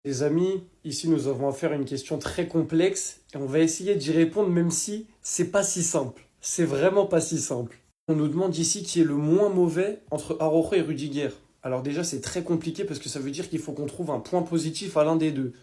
Les amis, ici nous avons affaire à une question très complexe et on va essayer d'y répondre même si c'est pas si simple. C'est vraiment pas si simple. On nous demande ici qui est le moins mauvais entre Araujo et Rudiger. Alors déjà c'est très compliqué parce que ça veut dire qu'il faut qu'on trouve un point positif à l'un des deux.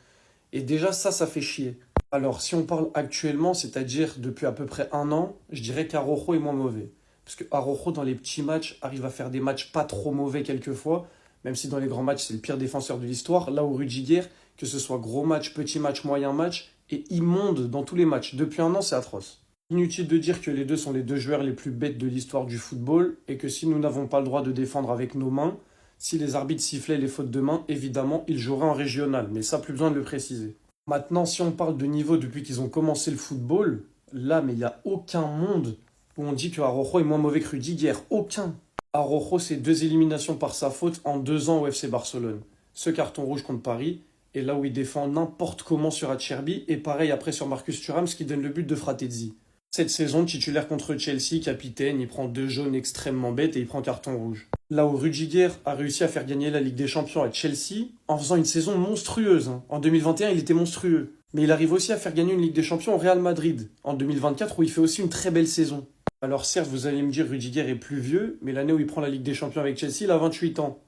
Et déjà ça fait chier. Alors si on parle actuellement, c'est-à-dire depuis à peu près un an, je dirais qu'Araujo est moins mauvais. Parce que Araujo dans les petits matchs arrive à faire des matchs pas trop mauvais quelquefois, même si dans les grands matchs c'est le pire défenseur de l'histoire. Là où Rudiger, que ce soit gros match, petit match, moyen match, est immonde dans tous les matchs. Depuis un an c'est atroce. Inutile de dire que les deux sont les deux joueurs les plus bêtes de l'histoire du football et que si nous n'avons pas le droit de défendre avec nos mains, si les arbitres sifflaient les fautes de main, évidemment, ils joueraient en régional, mais ça, plus besoin de le préciser. Maintenant, si on parle de niveau depuis qu'ils ont commencé le football, là, mais il n'y a aucun monde où on dit que Araujo est moins mauvais que Rudiger. Aucun. Araujo, c'est deux éliminations par sa faute en 2 ans au FC Barcelone. Ce carton rouge contre Paris, et là où il défend n'importe comment sur Acerbi, et pareil après sur Marcus Thuram, ce qui donne le but de Fratesi. Cette saison, titulaire contre Chelsea, capitaine, il prend deux jaunes extrêmement bêtes et il prend carton rouge. Là où Rudiger a réussi à faire gagner la Ligue des Champions à Chelsea en faisant une saison monstrueuse. En 2021, il était monstrueux. Mais il arrive aussi à faire gagner une Ligue des Champions au Real Madrid en 2024 où il fait aussi une très belle saison. Alors certes, vous allez me dire Rudiger est plus vieux, mais l'année où il prend la Ligue des Champions avec Chelsea, il a 28 ans.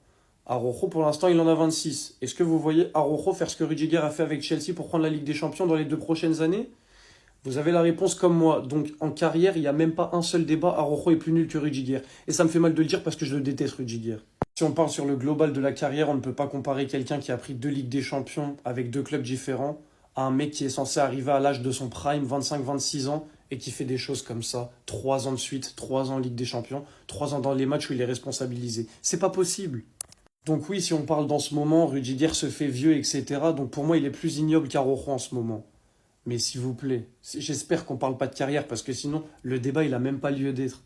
Araujo, pour l'instant, il en a 26. Est-ce que vous voyez Araujo faire ce que Rudiger a fait avec Chelsea pour prendre la Ligue des Champions dans les 2 prochaines années? Vous avez la réponse comme moi. Donc en carrière, il n'y a même pas un seul débat. Araujo est plus nul que Rudiger. Et ça me fait mal de le dire parce que je le déteste, Rudiger. Si on parle sur le global de la carrière, on ne peut pas comparer quelqu'un qui a pris 2 Ligues des Champions avec 2 clubs différents à un mec qui est censé arriver à l'âge de son prime, 25-26 ans, et qui fait des choses comme ça. 3 ans de suite, 3 ans en Ligue des Champions, 3 ans dans les matchs où il est responsabilisé. C'est pas possible. Donc oui, si on parle dans ce moment, Rudiger se fait vieux, etc. Donc pour moi, il est plus ignoble qu'Araujo en ce moment. Mais s'il vous plaît, j'espère qu'on parle pas de carrière parce que sinon, le débat, il a même pas lieu d'être.